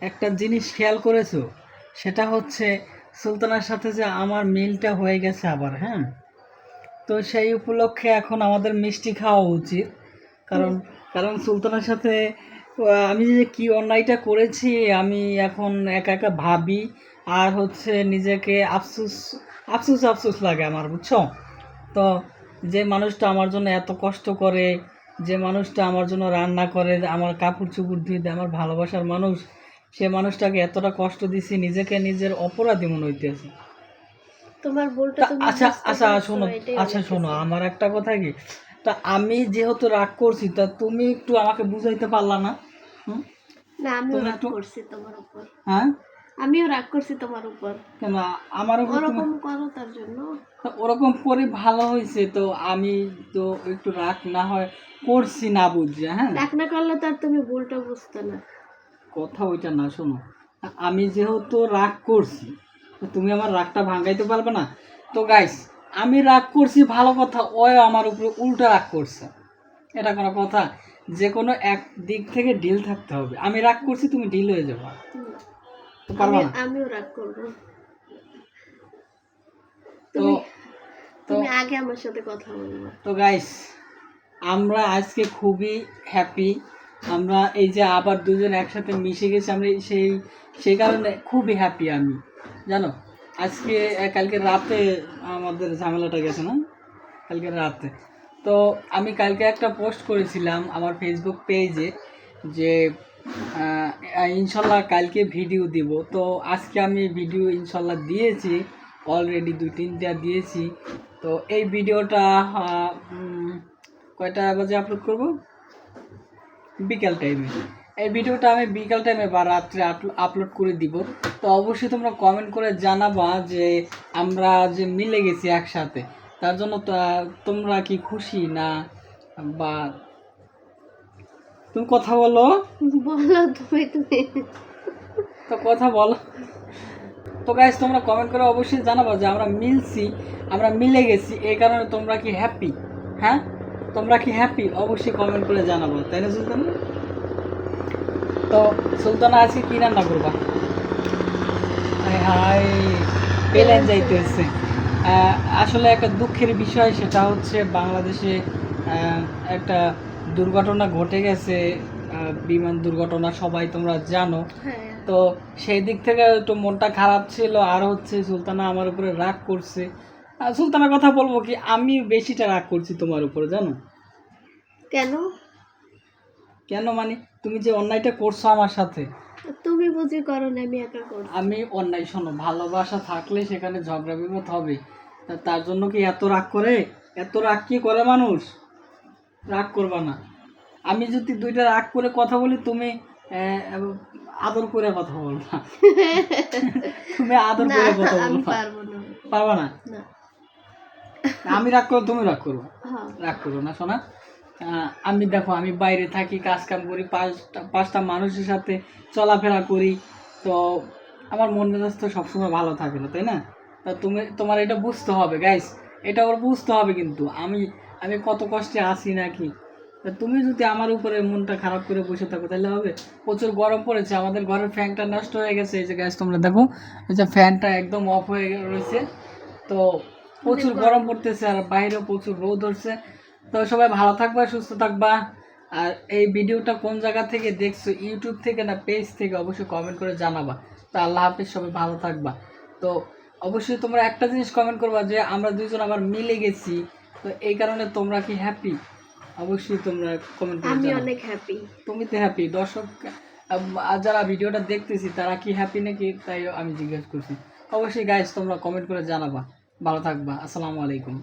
একটা জিনিস খেয়াল করেছো, সেটা হচ্ছে সুলতানার সাথে যে আমার মিলটা হয়ে গেছে আবার, হ্যাঁ। তো সেই উপলক্ষে এখন আমাদের মিষ্টি খাওয়া উচিত, কারণ কারণ সুলতানার সাথে আমি যে কি অন্যায়টা করেছি আমি এখন একা একা ভাবি, আর হচ্ছে নিজেকে আফসোস আফসোস আফসোস লাগে আমার, বুঝছো? তো যে মানুষটা আমার জন্য এত কষ্ট করে, যে মানুষটা আমার জন্য রান্না করে, আমার কাপড় চোপড় ধুয়ে দেয়, আমার ভালোবাসার মানুষ, সে মানুষটাকে এতটা কষ্ট দিছি, নিজেকে নিজের অপরাধী মনে হইতেছে। তোমার ভুলটা তা তুমি আচ্ছা বুঝতে আচ্ছা পারছো, শোনো, এটাই আচ্ছা অনেক শোনো, কিছু। আমার একটা কথা কি, তা আমি যেহেতু রাগ করছি, তা তুমি একটু আমাকে বুঝাইতে পারলা না? হুম? না, আমিও তুমি রাগ একটু, করছি তোমার উপর। হ্যাঁ, আমিও রাগ করছি তোমার উপর। কেন আমার উপর তুমি, ওরকম করো তার জন্য। তা ওরকম করে ভালো হয়েছে তো, আমি তো একটু রাগ না হয় করছি না বুঝছি, হ্যাঁ। রাগ না করলে তার তুমি ভুলটা বুঝতে না। কথা ওইটা না, শোনো, আমি যেহেতু রাগ করছি তো তুমি আমার রাগটা ভাঙাইতে পারবে না। তো গাইস, আমি রাগ করছি ভালো কথা, ওই আমার উপরে উল্টা রাগ করছে, এটা কোনো কথা? যে কোনো এক দিক থেকে ডিল থাকতে হবে, আমি রাগ করছি তুমি ডিল হয়ে যাবো, হুম। তো পারবা না। আমিও রাগ করবো। তো তুমি তো তুমি আগে আমার সাথে কথা বলবো। তো গাইস, আমরা আজকে খুবই হ্যাপি, আমরা এই যে আবার দুজন একসাথে মিশে গেছি, আমরা সেই কারণে খুবই হ্যাপি আমি, জানো। আজকে কালকে রাতে আমাদের ঝামেলাটা গেছে না, কালকে রাতে। তো আমি কালকে একটা পোস্ট করেছিলাম আমার ফেসবুক পেজে যে ইনশাল্লাহ কালকে ভিডিও দিব, তো আজকে আমি ভিডিও ইনশাল্লাহ দিয়েছি, অলরেডি 2-3টা দিয়েছি। তো এই ভিডিওটা কয়টা বাজে আপলোড করব? বিকাল টাইমে। এই ভিডিওটা আমি বিকাল টাইমে বা রাত্রে আপলোড করে দিব। তো অবশ্যই তোমরা কমেন্ট করে জানাবা যে আমরা যে মিলে গেছি একসাথে, তার জন্য তোমরা কি খুশি না, বা তুমি কথা বলো, বলো তুমি তুমি তো কথা বলো। তো গাইস, তোমরা কমেন্ট করে অবশ্যই জানাবা যে আমরা মিলছি, আমরা মিলে গেছি, এই কারণে তোমরা কি হ্যাপি? হ্যাঁ, তোমরা কি হ্যাপি? অবশ্যই কমেন্ট করে জানাবো, তাই না সুলতানা? তো সুলতানা আজকে কি রান্না করবা? হায় হায়, পেলেন যাইতেছে। আসলে একটা দুঃখের বিষয়, সেটা হচ্ছে বাংলাদেশে একটা দুর্ঘটনা ঘটে গেছে, বিমান দুর্ঘটনা, সবাই তোমরা জানো। হ্যাঁ। তো সেই দিক থেকে একটু মনটা খারাপ ছিল, আর হচ্ছে সুলতানা আমার উপরে রাগ করছে। সুলতানার কথা বলবো কি, আমি বেশিটা রাগ করছি তোমার উপরে, জানো? কেন? কেন মানে, তুমি যে অন্যায়টা করছো আমার সাথে। তুমি বুঝি করো না, আমি একা করছি। আমি অন্যায়, শোনো, ভালোবাসা থাকলে সেখানে ঝগড়া বিবাদ হবে, তার জন্য কি এত রাগ করে? এত রাগ কি করে মানুষ? রাগ করবা না। আমি যদি দুইটা রাগ করে কথা বলি, তুমি আদর করে কথা বলবা। তুমি আদর না, করে কথা আমি বলবা, পারবো না। পারবা না? না। আমি রাগ করবো, তুমি রাগ করবো? হ্যাঁ। রাগ করবো না শোনা। আমি দেখো, আমি বাইরে থাকি, কাজ কাম করি, পাঁচটা মানুষের সাথে চলাফেরা করি, তো আমার মন মেজাজ তো সবসময় ভালো থাকে না, তাই না? তা তোমার এটা বুঝতে হবে গাইস, এটা ওর বুঝতে হবে, কিন্তু আমি আমি কত কষ্টে আছি নাকি। তা তুমি যদি আমার উপরে মনটা খারাপ করে বসে থাকো তাহলে হবে? প্রচুর গরম পড়েছে, আমাদের ঘরের ফ্যানটা নষ্ট হয়ে গেছে, এই যে গাইস তোমরা দেখো, এই যে ফ্যানটা একদম অফ হয়ে রয়েছে। তো প্রচুর গরম পড়তেছে, আর বাইরেও প্রচুর রোদ হচ্ছে। তো সবাই ভালো থাকবা, সুস্থ থাকবা। আর এই ভিডিওটা কোন জায়গা থেকে দেখছো, ইউটিউব থেকে না পেজ থেকে, অবশ্যই কমেন্ট করে জানাবা। তো আল্লাহ হাফিজ, সবাই ভালো থাকবা। তো অবশ্যই তোমরা একটা জিনিস কমেন্ট করবা যে আমরা দুইজন আবার মিলে গেছি, তো এই কারণে তোমরা কি হ্যাপি? অবশ্যই তোমরা কমেন্ট করে আমি জানাও। অনেক হ্যাপি। তুমি তো হ্যাপি, দর্শক যারা ভিডিওটা দেখতেছি তারা কি হ্যাপি নাকি, তাই আমি জিজ্ঞেস করছি। অবশ্যই গাইস, তোমরা কমেন্ট করে জানাবা। ভালো থাকবা, আসসালামু আলাইকুম।